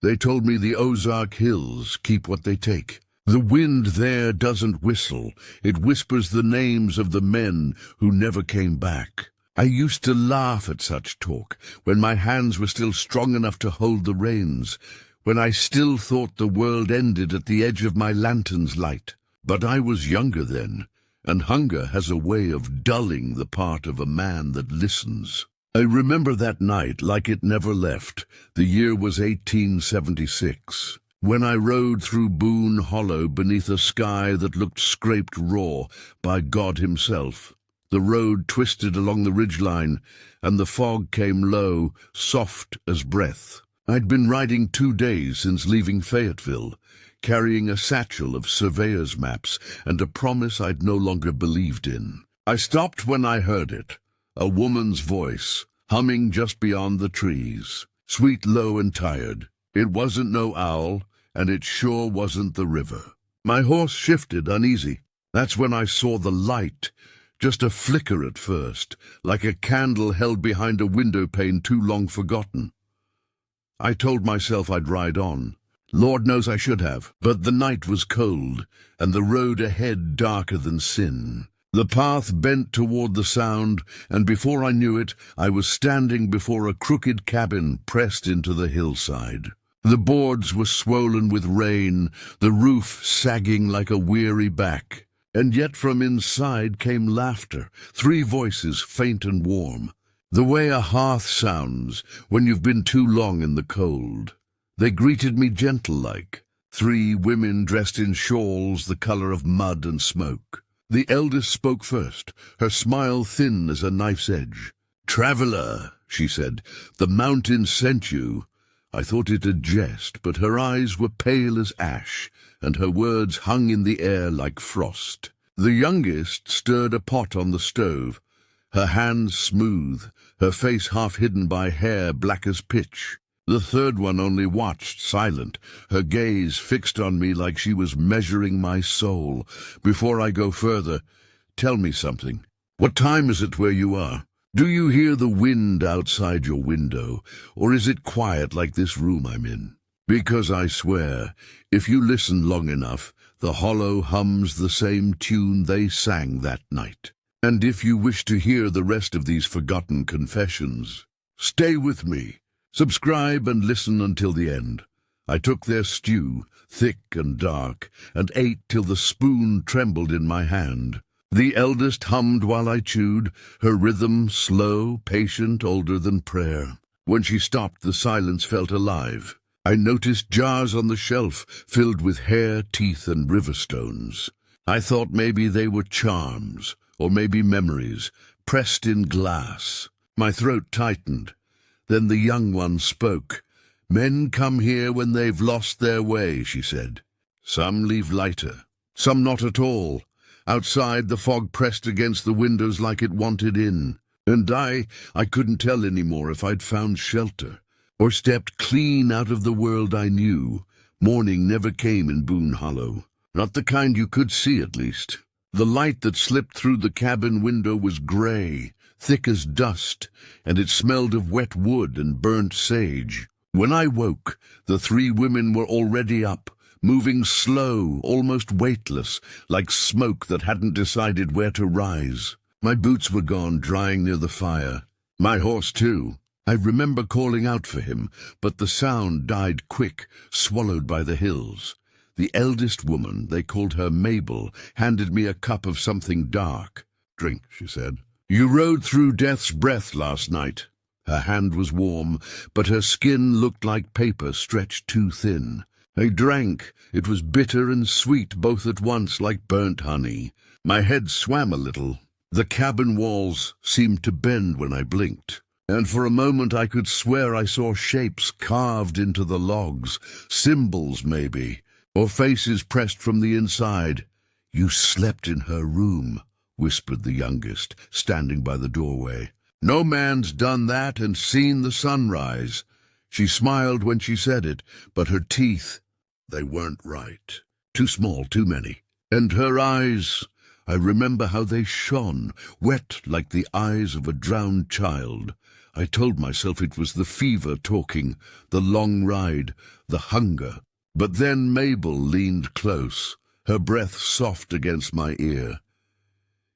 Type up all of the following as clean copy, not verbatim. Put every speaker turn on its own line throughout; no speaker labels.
They told me the Ozark hills keep what they take. The wind there doesn't whistle. It whispers the names of the men who never came back. I used to laugh at such talk, when my hands were still strong enough to hold the reins, when I still thought the world ended at the edge of my lantern's light. But I was younger then, and hunger has a way of dulling the part of a man that listens. I remember that night like it never left. The year was 1876, when I rode through Boone Hollow beneath a sky that looked scraped raw by God himself. The road twisted along the ridgeline, and the fog came low, soft as breath. I'd been riding 2 days since leaving Fayetteville, carrying a satchel of surveyor's maps and a promise I'd no longer believed in. I stopped when I heard it. A woman's voice, humming just beyond the trees, sweet, low, and tired. It wasn't no owl, and it sure wasn't the river. My horse shifted, uneasy. That's when I saw the light, just a flicker at first, like a candle held behind a window pane too long forgotten. I told myself I'd ride on. Lord knows I should have, but the night was cold, and the road ahead darker than sin. The path bent toward the sound, and before I knew it, I was standing before a crooked cabin pressed into the hillside. The boards were swollen with rain, the roof sagging like a weary back. And yet from inside came laughter, 3 voices faint and warm, the way a hearth sounds when you've been too long in the cold. They greeted me gentle-like, 3 women dressed in shawls the color of mud and smoke. The eldest spoke first, her smile thin as a knife's edge. "Traveler," she said, "the mountain sent you." I thought it a jest, but her eyes were pale as ash, and her words hung in the air like frost. The youngest stirred a pot on the stove, her hands smooth, her face half hidden by hair black as pitch. The third one only watched, silent, her gaze fixed on me like she was measuring my soul. "Before I go further, tell me something. What time is it where you are? Do you hear the wind outside your window, or is it quiet like this room I'm in? Because I swear, if you listen long enough, the hollow hums the same tune they sang that night. And if you wish to hear the rest of these forgotten confessions, stay with me. Subscribe and listen until the end." I took their stew, thick and dark, and ate till the spoon trembled in my hand. The eldest hummed while I chewed, her rhythm slow, patient, older than prayer. When she stopped, the silence felt alive. I noticed jars on the shelf filled with hair, teeth, and river stones. I thought maybe they were charms, or maybe memories, pressed in glass. My throat tightened. Then the young one spoke. "Men come here when they've lost their way," she said. "Some leave lighter, some not at all." Outside, the fog pressed against the windows like it wanted in. And I couldn't tell any more if I'd found shelter, or stepped clean out of the world I knew. Morning never came in Boone Hollow. Not the kind you could see, at least. The light that slipped through the cabin window was gray, thick as dust, and it smelled of wet wood and burnt sage. When I woke, the 3 women were already up, moving slow, almost weightless, like smoke that hadn't decided where to rise. My boots were gone, drying near the fire. My horse, too. I remember calling out for him, but the sound died quick, swallowed by the hills. The eldest woman, they called her Mabel, handed me a cup of something dark. "Drink," she said. "You rode through death's breath last night." Her hand was warm, but her skin looked like paper stretched too thin. I drank. It was bitter and sweet both at once, like burnt honey. My head swam a little. The cabin walls seemed to bend when I blinked, and for a moment I could swear I saw shapes carved into the logs, symbols maybe, or faces pressed from the inside. "You slept in her room," whispered the youngest, standing by the doorway. "No man's done that and seen the sunrise." She smiled when she said it, but her teeth, they weren't right. Too small, too many. And her eyes, I remember how they shone, wet like the eyes of a drowned child. I told myself it was the fever talking, the long ride, the hunger. But then Mabel leaned close, her breath soft against my ear.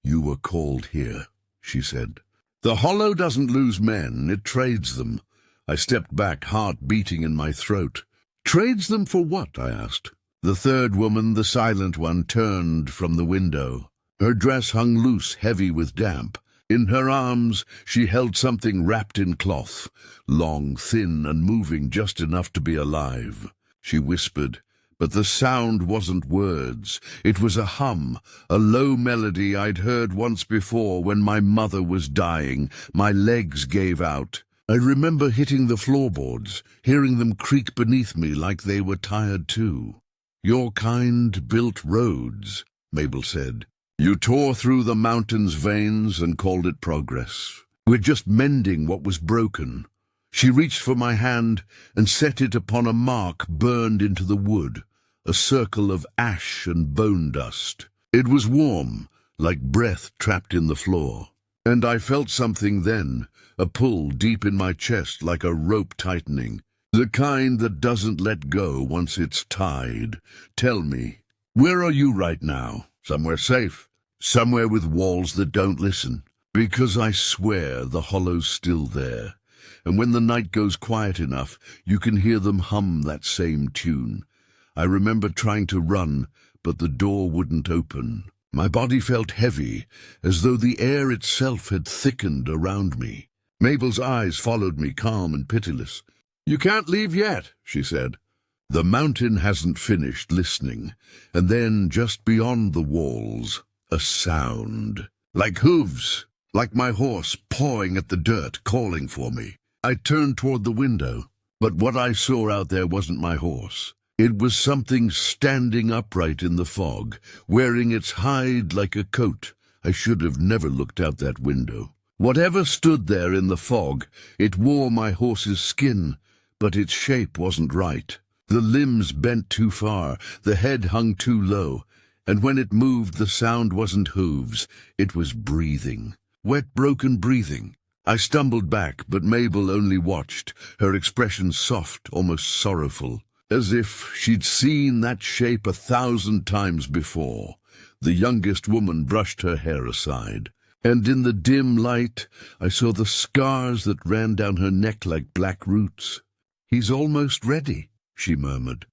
"You were called here," she said. "The Hollow doesn't lose men, it trades them." I stepped back, heart beating in my throat. "Trades them for what?" I asked. The third woman, the silent one, turned from the window. Her dress hung loose, heavy with damp. In her arms she held something wrapped in cloth, long, thin, and moving just enough to be alive. She whispered, but the sound wasn't words. It was a hum, a low melody I'd heard once before when my mother was dying. My legs gave out. I remember hitting the floorboards, hearing them creak beneath me like they were tired too. "Your kind built roads," Mabel said. "You tore through the mountain's veins and called it progress. We're just mending what was broken." She reached for my hand and set it upon a mark burned into the wood, a circle of ash and bone dust. It was warm, like breath trapped in the floor. And I felt something then, a pull deep in my chest like a rope tightening, the kind that doesn't let go once it's tied. "Tell me, where are you right now? Somewhere safe? Somewhere with walls that don't listen?" Because I swear the Hollow's still there. And when the night goes quiet enough, you can hear them hum that same tune. I remember trying to run, but the door wouldn't open. My body felt heavy, as though the air itself had thickened around me. Mabel's eyes followed me, calm and pitiless. "You can't leave yet," she said. The mountain hasn't finished listening, and then, just beyond the walls, a sound. Like hooves, like my horse pawing at the dirt, calling for me. I turned toward the window, but what I saw out there wasn't my horse. It was something standing upright in the fog, wearing its hide like a coat. I should have never looked out that window. Whatever stood there in the fog, it wore my horse's skin, but its shape wasn't right. The limbs bent too far, the head hung too low, and when it moved the sound wasn't hooves, it was breathing. Wet, broken breathing. I stumbled back, but Mabel only watched, her expression soft, almost sorrowful, as if she'd seen that shape 1,000 times before. The youngest woman brushed her hair aside, and in the dim light I saw the scars that ran down her neck like black roots. "He's almost ready," she murmured.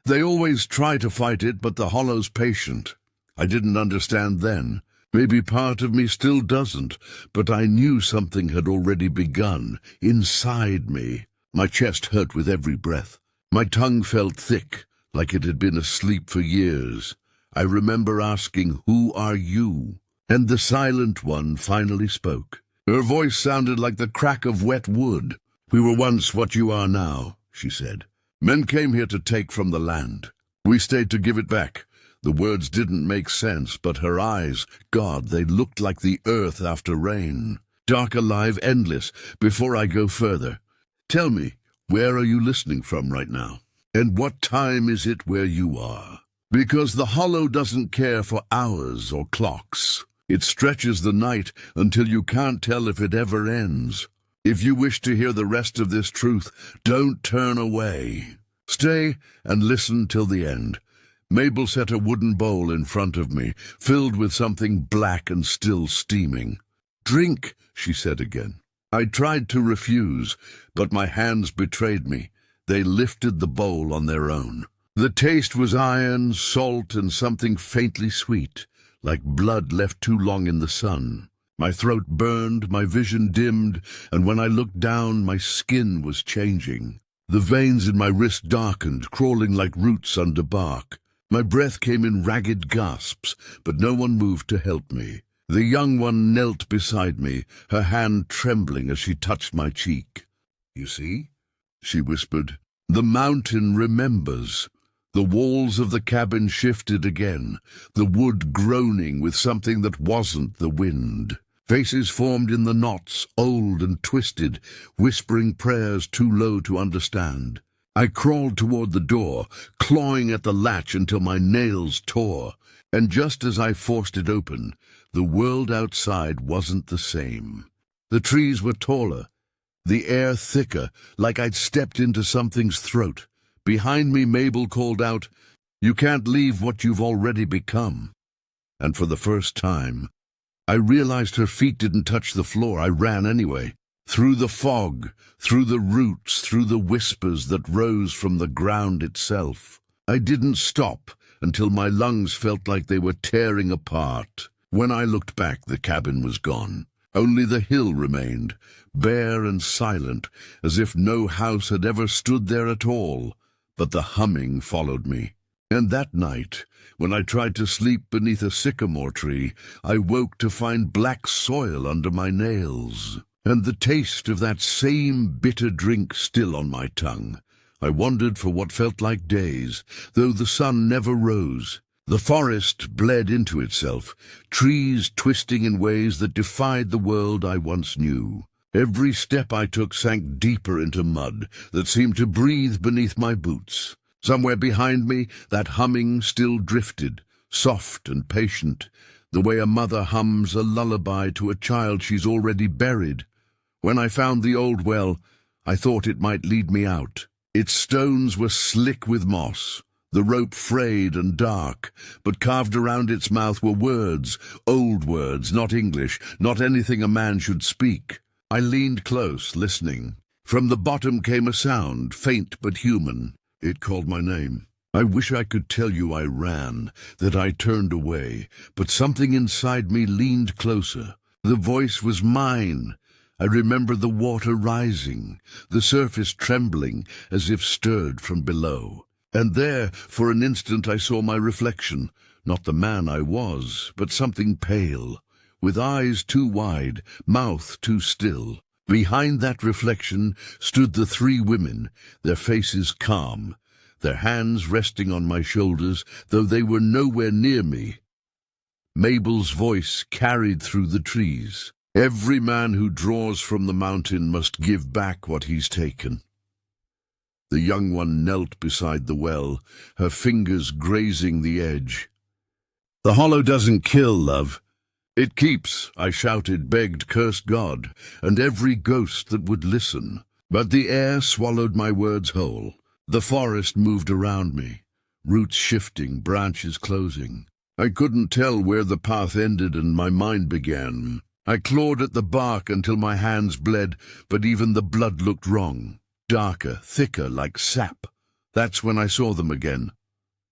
"They always try to fight it, but the Hollow's patient." I didn't understand then. Maybe part of me still doesn't, but I knew something had already begun, inside me. My chest hurt with every breath. My tongue felt thick, like it had been asleep for years. I remember asking, "Who are you?" And the silent one finally spoke. Her voice sounded like the crack of wet wood. "We were once what you are now," she said. "Men came here to take from the land. We stayed to give it back." The words didn't make sense, but her eyes, God, they looked like the earth after rain. "Dark, alive, endless. Before I go further, tell me, where are you listening from right now? And what time is it where you are? Because the Hollow doesn't care for hours or clocks. It stretches the night until you can't tell if it ever ends. If you wish to hear the rest of this truth, don't turn away. Stay and listen till the end." Mabel set a wooden bowl in front of me, filled with something black and still steaming. "Drink," she said again. I tried to refuse, but my hands betrayed me. They lifted the bowl on their own. The taste was iron, salt, and something faintly sweet, like blood left too long in the sun. My throat burned, my vision dimmed, and when I looked down, my skin was changing. The veins in my wrist darkened, crawling like roots under bark. My breath came in ragged gasps, but no one moved to help me. The young one knelt beside me, her hand trembling as she touched my cheek. "You see?" she whispered. "The mountain remembers." The walls of the cabin shifted again, the wood groaning with something that wasn't the wind. Faces formed in the knots, old and twisted, whispering prayers too low to understand. I crawled toward the door, clawing at the latch until my nails tore, and just as I forced it open, the world outside wasn't the same. The trees were taller, the air thicker, like I'd stepped into something's throat, Behind me, Mabel called out, "You can't leave what you've already become." And for the first time, I realized her feet didn't touch the floor. I ran anyway. Through the fog, through the roots, through the whispers that rose from the ground itself. I didn't stop until my lungs felt like they were tearing apart. When I looked back, the cabin was gone. Only the hill remained, bare and silent, as if no house had ever stood there at all. But the humming followed me. And that night, when I tried to sleep beneath a sycamore tree, I woke to find black soil under my nails, and the taste of that same bitter drink still on my tongue. I wandered for what felt like days, though the sun never rose. The forest bled into itself, trees twisting in ways that defied the world I once knew. Every step I took sank deeper into mud that seemed to breathe beneath my boots. Somewhere behind me, that humming still drifted, soft and patient, the way a mother hums a lullaby to a child she's already buried. When I found the old well, I thought it might lead me out. Its stones were slick with moss, the rope frayed and dark, but carved around its mouth were words, old words, not English, not anything a man should speak. I leaned close, listening. From the bottom came a sound, faint but human. It called my name. I wish I could tell you I ran, that I turned away, but something inside me leaned closer. The voice was mine. I remember the water rising, the surface trembling as if stirred from below. And there, for an instant, I saw my reflection, not the man I was, but something pale, with eyes too wide, mouth too still. Behind that reflection stood the three women, their faces calm, their hands resting on my shoulders, though they were nowhere near me. Mabel's voice carried through the trees. "Every man who draws from the mountain must give back what he's taken." The young one knelt beside the well, her fingers grazing the edge. "The hollow doesn't kill, love. It keeps," I shouted, begged, cursed God, and every ghost that would listen. But the air swallowed my words whole. The forest moved around me, roots shifting, branches closing. I couldn't tell where the path ended and my mind began. I clawed at the bark until my hands bled, but even the blood looked wrong. Darker, thicker, like sap. That's when I saw them again.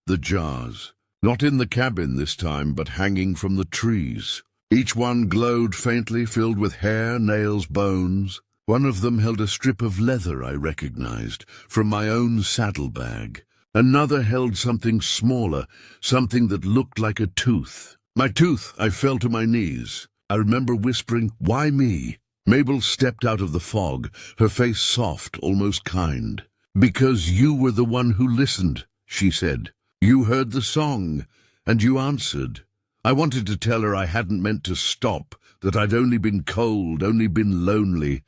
The jars. Not in the cabin this time, but hanging from the trees. Each one glowed faintly, filled with hair, nails, bones. One of them held a strip of leather I recognized, from my own saddlebag. Another held something smaller, something that looked like a tooth. My tooth! I fell to my knees. I remember whispering, "Why me?" Mabel stepped out of the fog, her face soft, almost kind. "Because you were the one who listened," she said. "You heard the song, and you answered." I wanted to tell her I hadn't meant to stop, that I'd only been cold, only been lonely,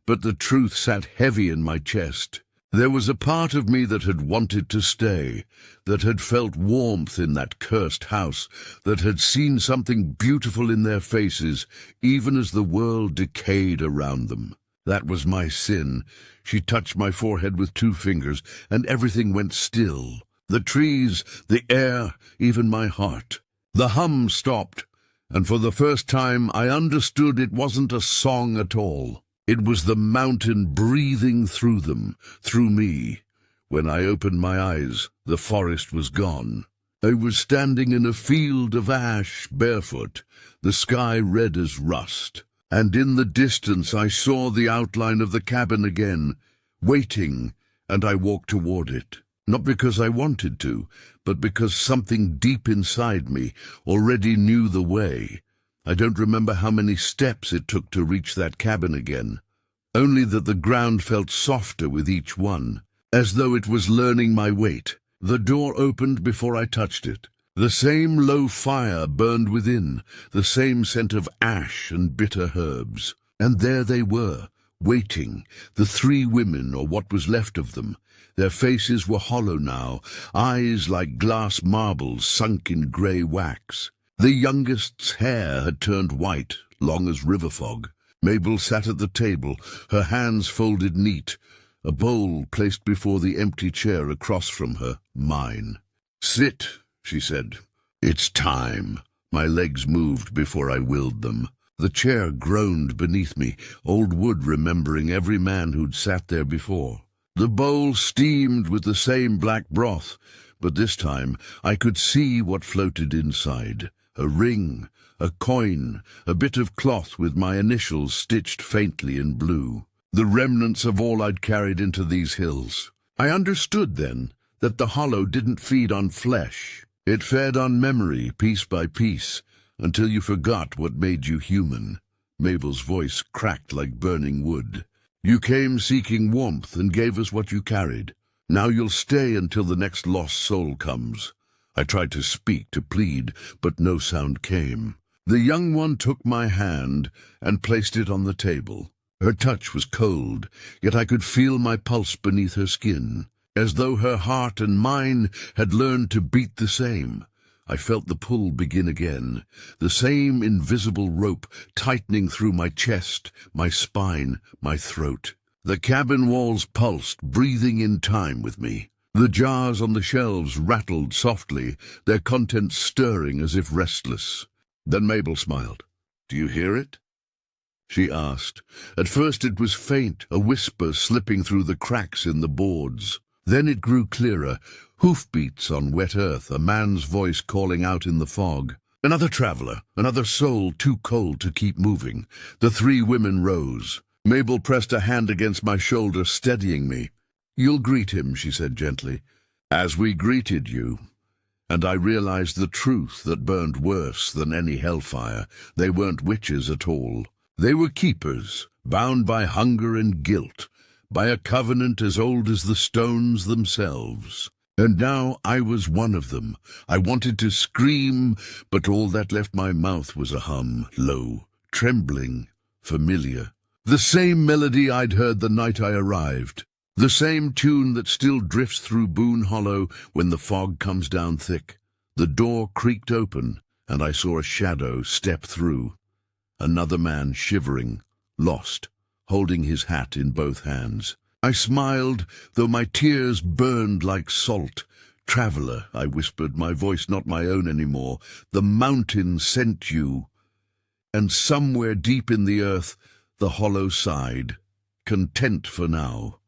but the truth sat heavy in my chest. There was a part of me that had wanted to stay, that had felt warmth in that cursed house, that had seen something beautiful in their faces, even as the world decayed around them. That was my sin. She touched my forehead with 2 fingers, and everything went still. The trees, the air, even my heart. The hum stopped, and for the first time I understood it wasn't a song at all. It was the mountain breathing through them, through me. When I opened my eyes, the forest was gone. I was standing in a field of ash, barefoot, the sky red as rust. And in the distance I saw the outline of the cabin again, waiting, and I walked toward it. Not because I wanted to, but because something deep inside me already knew the way. I don't remember how many steps it took to reach that cabin again, only that the ground felt softer with each one, as though it was learning my weight. The door opened before I touched it. The same low fire burned within, the same scent of ash and bitter herbs. And there they were, waiting, the 3 women, or what was left of them. Their faces were hollow now, eyes like glass marbles sunk in grey wax. The youngest's hair had turned white, long as river fog. Mabel sat at the table, her hands folded neat, A bowl placed before the empty chair across from her, mine. "Sit," she said. "It's time." My legs moved before I willed them. The chair groaned beneath me, old wood remembering every man who'd sat there before. The bowl steamed with the same black broth, but this time I could see what floated inside. A ring, a coin, a bit of cloth with my initials stitched faintly in blue. The remnants of all I'd carried into these hills. I understood then that the hollow didn't feed on flesh. It fed on memory, piece by piece, until you forgot what made you human. Mabel's voice cracked like burning wood. "You came seeking warmth and gave us what you carried. Now you'll stay until the next lost soul comes." I tried to speak, to plead, but no sound came. The young one took my hand and placed it on the table. Her touch was cold, yet I could feel my pulse beneath her skin, as though her heart and mine had learned to beat the same. I felt the pull begin again, the same invisible rope tightening through my chest, my spine, my throat. The cabin walls pulsed, breathing in time with me. The jars on the shelves rattled softly, their contents stirring as if restless. Then Mabel smiled. "Do you hear it?" she asked. At first it was faint, a whisper slipping through the cracks in the boards. Then it grew clearer, hoofbeats on wet earth, a man's voice calling out in the fog. Another traveler, another soul too cold to keep moving. The three women rose. Mabel pressed a hand against my shoulder, steadying me. "You'll greet him," she said gently, "as we greeted you." And I realized the truth that burned worse than any hellfire. They weren't witches at all. They were keepers, bound by hunger and guilt, by a covenant as old as the stones themselves. And now I was one of them. I wanted to scream, but all that left my mouth was a hum, low, trembling, familiar. The same melody I'd heard the night I arrived. The same tune that still drifts through Boone Hollow when the fog comes down thick. The door creaked open, and I saw a shadow step through. Another man shivering, lost, holding his hat in both hands. I smiled, though my tears burned like salt. "Traveler," I whispered, my voice not my own anymore, "the mountain sent you." And somewhere deep in the earth, the hollow sighed, content for now.